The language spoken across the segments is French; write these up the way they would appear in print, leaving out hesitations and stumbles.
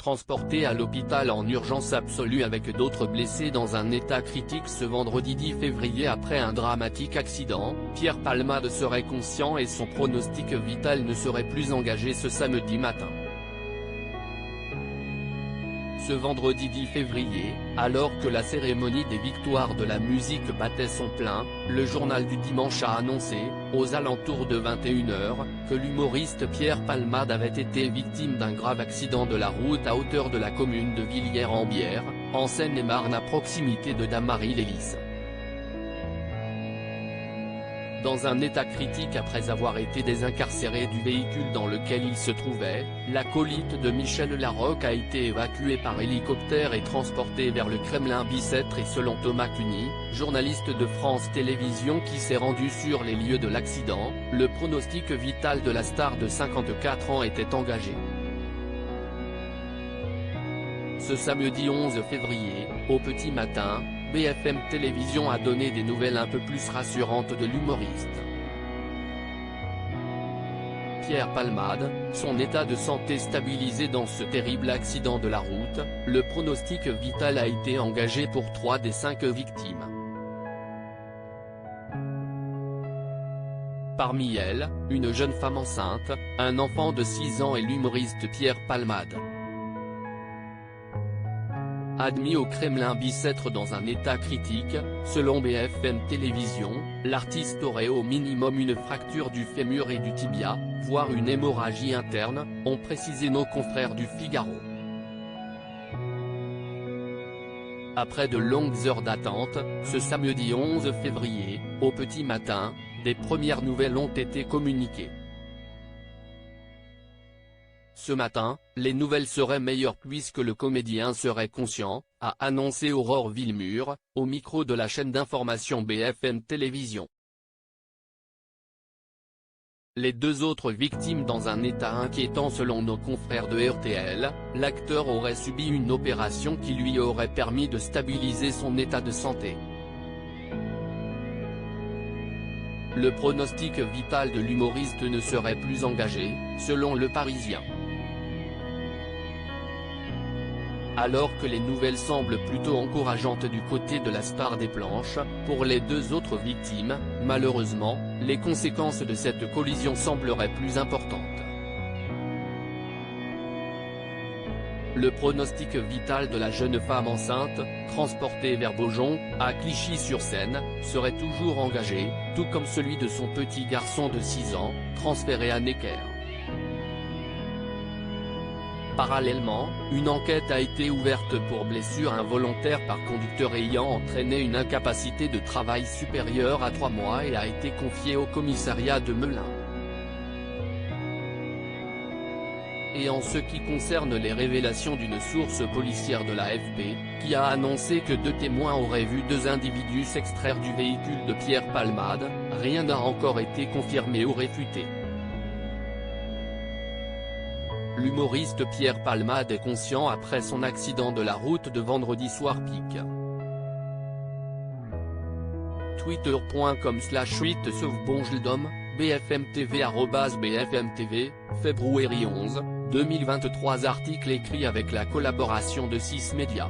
transporté à l'hôpital en urgence absolue avec d'autres blessés dans un état critique ce vendredi 10 février après un dramatique accident. Pierre Palmade serait conscient et son pronostic vital ne serait plus engagé ce samedi matin. Ce vendredi 10 février, alors que la cérémonie des victoires de la musique battait son plein, le journal du dimanche a annoncé, aux alentours de 21h, que l'humoriste Pierre Palmade avait été victime d'un grave accident de la route à hauteur de la commune de Villiers-en-Bière, en Seine-et-Marne à proximité de Damary-les-Lys. Dans un état critique après avoir été désincarcéré du véhicule dans lequel il se trouvait, l'acolyte de Michel Larocque a été évacué par hélicoptère et transporté vers le Kremlin Bicêtre et selon Thomas Cuny, journaliste de France Télévisions qui s'est rendu sur les lieux de l'accident, le pronostic vital de la star de 54 ans était engagé. Ce samedi 11 février, au petit matin, BFM Télévisions a donné des nouvelles un peu plus rassurantes de l'humoriste. Pierre Palmade, son état de santé stabilisé dans ce terrible accident de la route, le pronostic vital a été engagé pour 3 des 5 victimes. Parmi elles, une jeune femme enceinte, un enfant de 6 ans et l'humoriste Pierre Palmade. Admis au Kremlin Bicêtre dans un état critique, selon BFM Télévisions, l'artiste aurait au minimum une fracture du fémur et du tibia, voire une hémorragie interne, ont précisé nos confrères du Figaro. Après de longues heures d'attente, ce samedi 11 février, au petit matin, des premières nouvelles ont été communiquées. Ce matin, les nouvelles seraient meilleures puisque le comédien serait conscient, a annoncé Aurore Villemur, au micro de la chaîne d'information BFM Télévisions. Les 2 autres victimes dans un état inquiétant selon nos confrères de RTL, l'acteur aurait subi une opération qui lui aurait permis de stabiliser son état de santé. Le pronostic vital de l'humoriste ne serait plus engagé, selon Le Parisien. Alors que les nouvelles semblent plutôt encourageantes du côté de la star des planches, pour les 2 autres victimes, malheureusement, les conséquences de cette collision sembleraient plus importantes. Le pronostic vital de la jeune femme enceinte, transportée vers Beaujon, à Clichy-sur-Seine, serait toujours engagé, tout comme celui de son petit garçon de 6 ans, transféré à Necker. Parallèlement, une enquête a été ouverte pour blessure involontaire par conducteur ayant entraîné une incapacité de travail supérieure à 3 mois et a été confiée au commissariat de Melun. Et en ce qui concerne les révélations d'une source policière de l'AFP, qui a annoncé que 2 témoins auraient vu 2 individus s'extraire du véhicule de Pierre Palmade, rien n'a encore été confirmé ou réfuté. L'humoriste Pierre Palmade est conscient après son accident de la route de vendredi soir pic. Twitter.com/tweet-sauf-bonjeldom, BFMTV @BFMTV, février 11, 2023 article écrit avec la collaboration de 6 médias.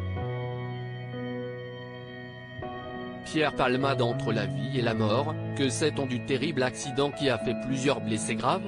Pierre Palmade entre la vie et la mort, que sait-on du terrible accident qui a fait plusieurs blessés graves ?